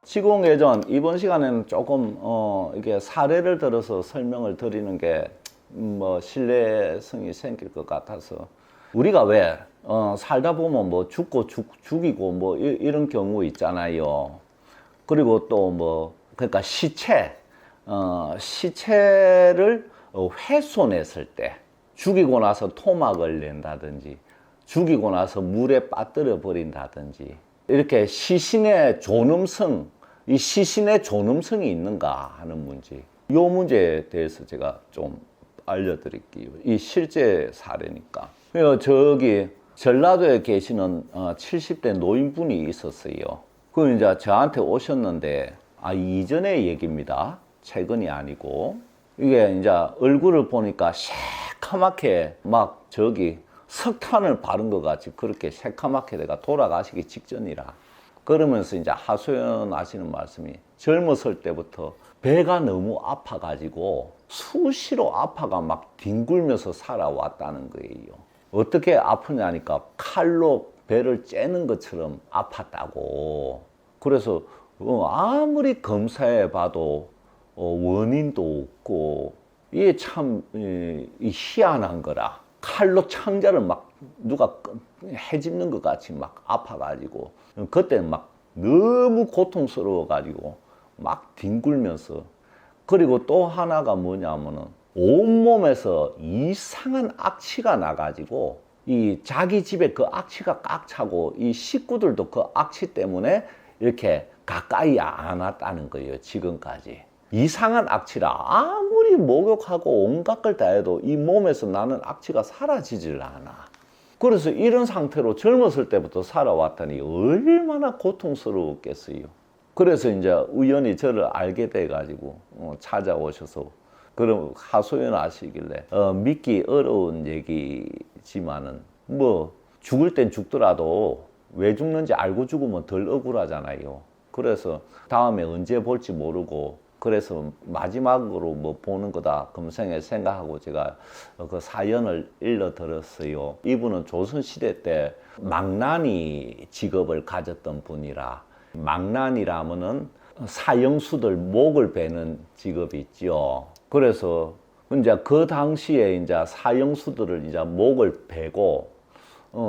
시공예전 이번 시간에는 조금 이게 사례를 들어서 설명을 드리는 게 신뢰성이 생길 것 같아서 우리가 왜 살다 보면 뭐 죽고 죽이고 뭐 이런 경우 있잖아요. 그리고 또 그러니까 시체를 훼손했을 때 죽이고 나서 토막을 낸다든지 죽이고 나서 물에 빠뜨려 버린다든지 이렇게 시신의 존엄성, 이 시신의 존엄성이 있는가 하는 문제. 이 문제에 대해서 제가 좀 알려드릴게요. 이 실제 사례니까. 저기 전라도에 계시는 70대 노인분이 있었어요. 그 이제 저한테 오셨는데, 이전의 얘기입니다. 최근이 아니고. 이게 이제 얼굴을 보니까 새카맣게 막 석탄을 바른 것 같이 그렇게 새카맣게 내가 돌아가시기 직전이라. 그러면서 이제 하소연하시는 말씀이 젊었을 때부터 배가 너무 아파가지고 수시로 아파가 막 뒹굴면서 살아왔다는 거예요. 어떻게 아프냐니까 칼로 배를 째는 것처럼 아팠다고. 그래서 아무리 검사해 봐도 원인도 없고 이게 참 희한한 거라. 칼로 창자를 막 누가 해집는 것 같이 막 아파가지고 그때는 막 너무 고통스러워가지고 막 뒹굴면서. 그리고 또 하나가 뭐냐면은 온몸에서 이상한 악취가 나가지고 이 자기 집에 그 악취가 꽉 차고 이 식구들도 그 악취 때문에 이렇게 가까이 안 왔다는 거예요. 지금까지. 이상한 악취라 아무리 목욕하고 온갖 걸 다 해도 이 몸에서 나는 악취가 사라지질 않아. 그래서 이런 상태로 젊었을 때부터 살아왔더니 얼마나 고통스러웠겠어요. 그래서 이제 우연히 저를 알게 돼가지고 찾아오셔서 그럼 하소연 하시길래 믿기 어려운 얘기지만은 죽을 땐 죽더라도 왜 죽는지 알고 죽으면 덜 억울하잖아요. 그래서 다음에 언제 볼지 모르고 그래서 마지막으로 보는 거다 금생에 생각하고 제가 그 사연을 일러드렸어요. 이분은 조선시대 때 망나니 직업을 가졌던 분이라. 망나니라면은 사형수들 목을 베는 직업이 있죠. 그래서 이제 그 당시에 이제 사형수들을 이제 목을 베고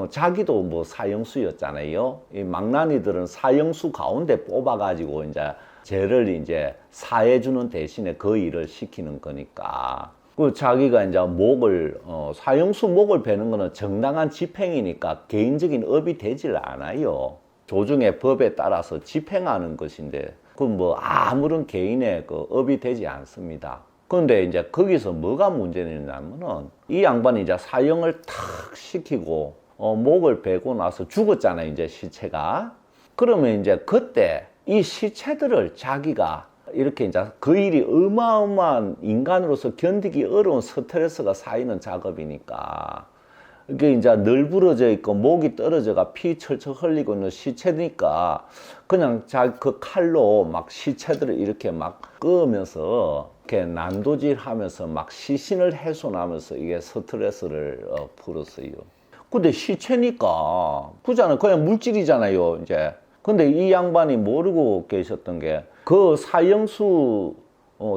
자기도 사형수였잖아요. 이 망나니들은 사형수 가운데 뽑아가지고 이제 죄를 이제 사해주는 대신에 그 일을 시키는 거니까. 그 자기가 이제 사형수 목을 베는 거는 정당한 집행이니까 개인적인 업이 되질 않아요. 조중의 법에 따라서 집행하는 것인데, 아무런 개인의 업이 되지 않습니다. 그런데 이제 거기서 뭐가 문제냐면은 이 양반이 이제 사형을 탁 시키고 목을 베고 나서 죽었잖아요, 이제 시체가. 그러면 이제 그때 이 시체들을 자기가 이렇게 이제 그 일이 어마어마한 인간으로서 견디기 어려운 스트레스가 쌓이는 작업이니까 이게 이제 널브러져 있고 목이 떨어져가 피 철철 흘리고 있는 시체니까 그냥 그 칼로 막 시체들을 이렇게 막 끄면서 이렇게 난도질 하면서 막 시신을 훼손하면서 이게 스트레스를 풀었어요. 근데 시체니까 그잖아요. 그냥 물질이잖아요, 이제. 근데 이 양반이 모르고 계셨던 게 그 사형수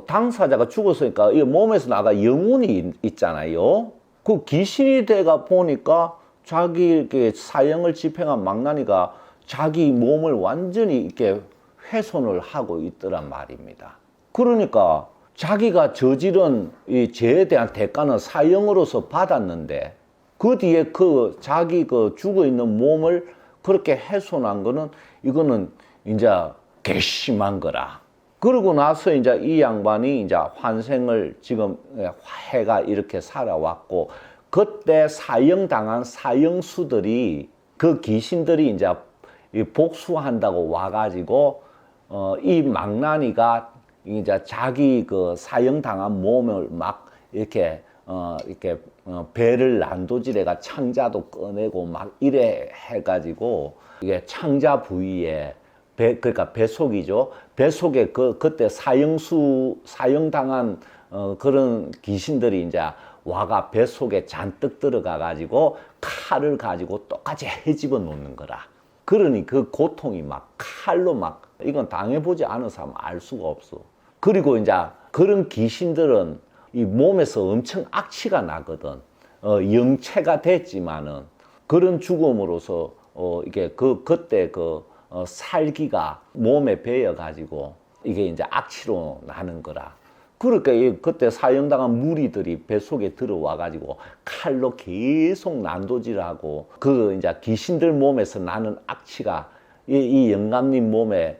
당사자가 죽었으니까 이 몸에서 나가 영혼이 있잖아요. 그 귀신이 돼가 보니까 자기 사형을 집행한 망나니가 자기 몸을 완전히 이렇게 훼손을 하고 있더란 말입니다. 그러니까 자기가 저지른 이 죄에 대한 대가는 사형으로서 받았는데 그 뒤에 자기 죽어 있는 몸을 그렇게 훼손한 거는 이거는 이제 괘씸한 거라. 그러고 나서 이제 이 양반이 이제 환생을 지금 해가 이렇게 살아왔고 그때 사형당한 사형수들이 그 귀신들이 이제 복수한다고 와가지고 이 망나니가 이제 자기 사형당한 몸을 막 이렇게 배를 난도질해가 창자도 꺼내고 막 이래 해가지고 이게 창자 부위에 그러니까 배속이죠. 배속에 그때 사형당한 그런 귀신들이 이제 와가 배속에 잔뜩 들어가가지고 칼을 가지고 똑같이 헤집어 놓는 거라. 그러니 그 고통이 막 칼로 막 이건 당해보지 않은 사람 알 수가 없어. 그리고 이제 그런 귀신들은 이 몸에서 엄청 악취가 나거든. 영체가 됐지만은 그런 죽음으로서 이게 그때 살기가 몸에 배어 가지고 이게 이제 악취로 나는 거라. 그러니까 그때 사형당한 무리들이 뱃속에 들어와 가지고 칼로 계속 난도질하고 이제 귀신들 몸에서 나는 악취가 이 영감님 몸에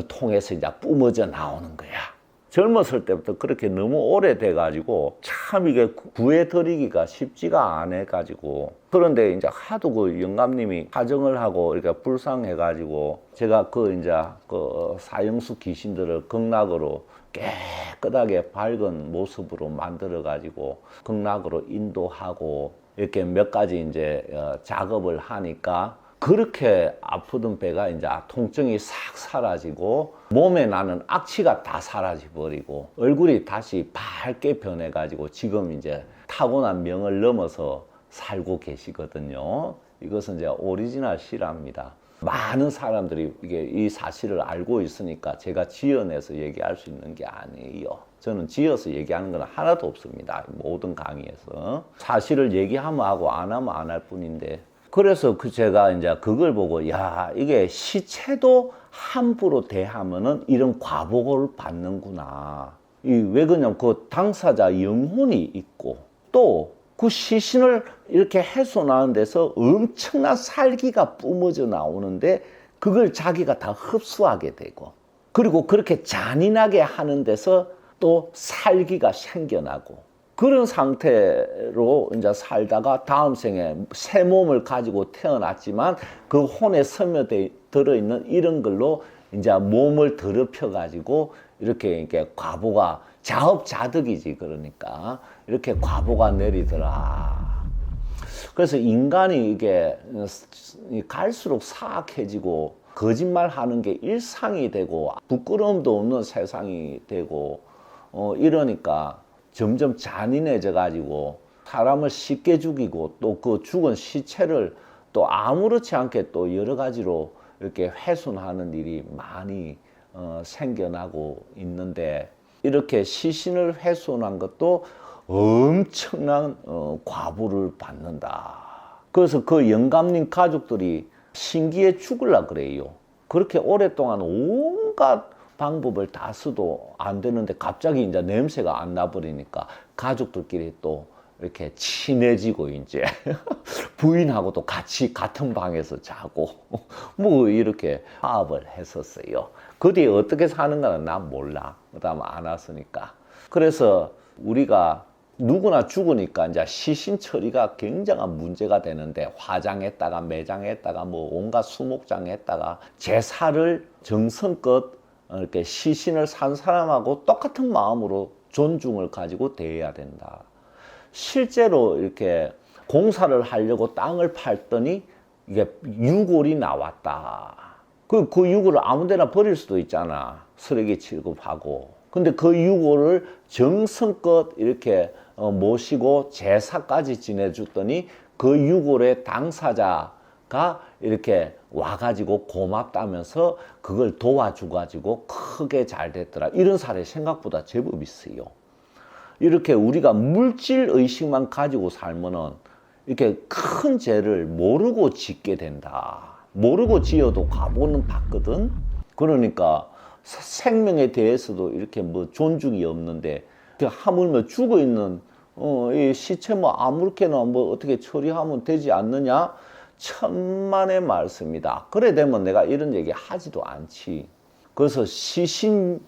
통해서 이제 뿜어져 나오는 거야. 젊었을 때부터 그렇게 너무 오래돼 가지고 참 이게 구해드리기가 쉽지가 않아 가지고, 그런데 이제 하도 그 영감님이 사정을 하고 이렇게 불쌍해 가지고 제가 이제 사형수 귀신들을 극락으로 깨끗하게 밝은 모습으로 만들어 가지고 극락으로 인도하고 이렇게 몇 가지 이제 작업을 하니까 그렇게 아프던 배가 이제 통증이 싹 사라지고 몸에 나는 악취가 다 사라져 버리고 얼굴이 다시 밝게 변해 가지고 지금 이제 타고난 명을 넘어서 살고 계시거든요. 이것은 이제 오리지널 실화입니다. 많은 사람들이 이 사실을 알고 있으니까 제가 지어내서 얘기할 수 있는 게 아니에요. 저는 지어서 얘기하는 건 하나도 없습니다. 모든 강의에서 사실을 얘기하면 하고 안 하면 안 할 뿐인데, 그래서 제가 이제 그걸 보고, 야, 이게 시체도 함부로 대하면은 이런 과보고를 받는구나. 왜 그러냐면 그 당사자 영혼이 있고 또 그 시신을 이렇게 훼손하는 데서 엄청난 살기가 뿜어져 나오는데 그걸 자기가 다 흡수하게 되고, 그리고 그렇게 잔인하게 하는 데서 또 살기가 생겨나고, 그런 상태로 이제 살다가 다음 생에 새 몸을 가지고 태어났지만 그 혼에 스며들어있는 이런 걸로 이제 몸을 더럽혀 가지고 이렇게 과보가 자업자득이지. 그러니까 이렇게 과보가 내리더라. 그래서 인간이 이게 갈수록 사악해지고 거짓말 하는 게 일상이 되고 부끄러움도 없는 세상이 되고 이러니까 점점 잔인해져 가지고 사람을 쉽게 죽이고 또 그 죽은 시체를 또 아무렇지 않게 또 여러 가지로 이렇게 훼손하는 일이 많이 생겨나고 있는데, 이렇게 시신을 훼손한 것도 엄청난 과부를 받는다. 그래서 그 영감님 가족들이 신기해 죽으려 그래요. 그렇게 오랫동안 온갖 방법을 다 써도 안 되는데 갑자기 이제 냄새가 안 나버리니까 가족들끼리 또 이렇게 친해지고 이제 부인하고도 같이 같은 방에서 자고 뭐 이렇게 파업을 했었어요. 그 뒤에 어떻게 사는가는 난 몰라. 그다음 안 왔으니까. 그래서 우리가 누구나 죽으니까 이제 시신 처리가 굉장한 문제가 되는데, 화장했다가 매장했다가 뭐 온갖 수목장했다가 제사를 정성껏 이렇게 시신을 산 사람하고 똑같은 마음으로 존중을 가지고 대해야 된다. 실제로 이렇게 공사를 하려고 땅을 팔더니 이게 유골이 나왔다. 그 유골을 아무 데나 버릴 수도 있잖아. 쓰레기 취급하고. 근데 그 유골을 정성껏 이렇게 모시고 제사까지 지내줬더니 그 유골의 당사자가 이렇게 와가지고 고맙다면서 그걸 도와줘가지고 크게 잘 됐더라. 이런 사례 생각보다 제법 있어요. 이렇게 우리가 물질 의식만 가지고 살면은 이렇게 큰 죄를 모르고 짓게 된다. 모르고 지어도 과보는 받거든. 그러니까 생명에 대해서도 이렇게 뭐 존중이 없는데, 하물며 죽어 있는 이 시체 뭐 아무렇게나 뭐 어떻게 처리하면 되지 않느냐? 천만의 말씀이다. 그래 되면 내가 이런 얘기 하지도 않지. 그래서 시신을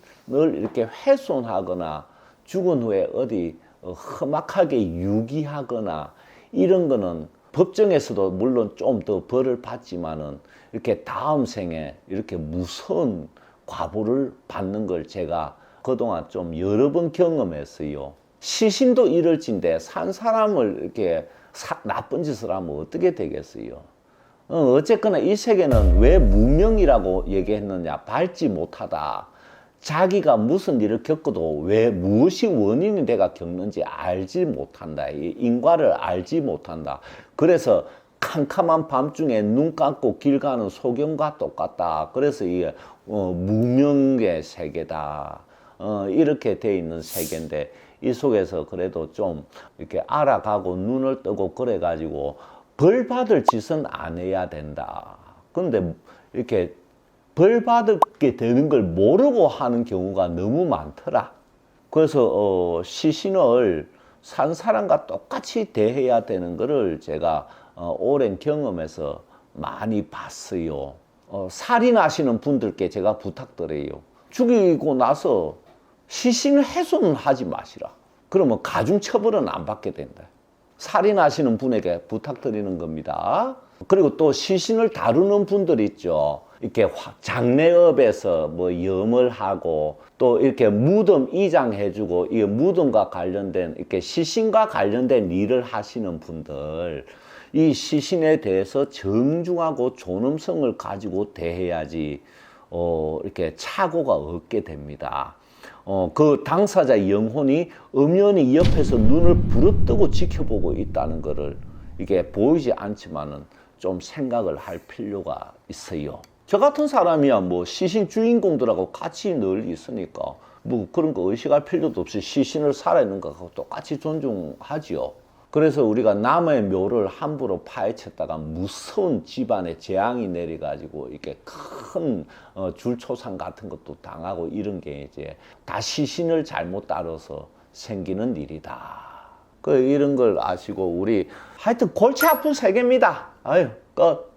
이렇게 훼손하거나 죽은 후에 어디 험악하게 유기하거나 이런 거는 법정에서도 물론 좀 더 벌을 받지만은 이렇게 다음 생에 이렇게 무서운 과보를 받는 걸 제가 그동안 좀 여러 번 경험했어요. 시신도 이럴진데 산 사람을 이렇게 나쁜 짓을 하면 어떻게 되겠어요? 어쨌거나 이 세계는 왜 무명이라고 얘기했느냐? 밟지 못하다. 자기가 무슨 일을 겪어도 왜 무엇이 원인이 내가 겪는지 알지 못한다. 이 인과를 알지 못한다. 그래서 캄캄한 밤중에 눈 감고 길 가는 소경과 똑같다. 그래서 이게 무명의 세계다. 이렇게 돼 있는 세계인데 이 속에서 그래도 좀 이렇게 알아가고 눈을 뜨고 그래가지고 벌 받을 짓은 안 해야 된다. 근데 이렇게 벌 받게 되는 걸 모르고 하는 경우가 너무 많더라. 그래서 시신을 산 사람과 똑같이 대해야 되는 것을 제가 오랜 경험에서 많이 봤어요. 살인하시는 분들께 제가 부탁드려요. 죽이고 나서 시신을 훼손은 하지 마시라. 그러면 가중처벌은 안 받게 된다. 살인하시는 분에게 부탁드리는 겁니다. 그리고 또 시신을 다루는 분들 있죠. 이렇게 장례업에서 뭐 염을 하고 또 이렇게 무덤 이장해주고 이 무덤과 관련된 이렇게 시신과 관련된 일을 하시는 분들, 이 시신에 대해서 정중하고 존엄성을 가지고 대해야지 이렇게 착오가 없게 됩니다. 그 당사자 영혼이 엄연히 옆에서 눈을 부릅뜨고 지켜보고 있다는 것을 이게 보이지 않지만은 좀 생각을 할 필요가 있어요. 저 같은 사람이야 뭐 시신 주인공들하고 같이 늘 있으니까 뭐 그런 거 의식할 필요도 없이 시신을 살아있는 것하고 똑같이 존중하지요. 그래서 우리가 남의 묘를 함부로 파헤쳤다가 무서운 집안에 재앙이 내려가지고 이렇게 큰 줄초상 같은 것도 당하고 이런 게 이제 다 시신을 잘못 따라서 생기는 일이다. 이런 걸 아시고 우리 하여튼 골치 아픈 세계입니다. 아유, 끝.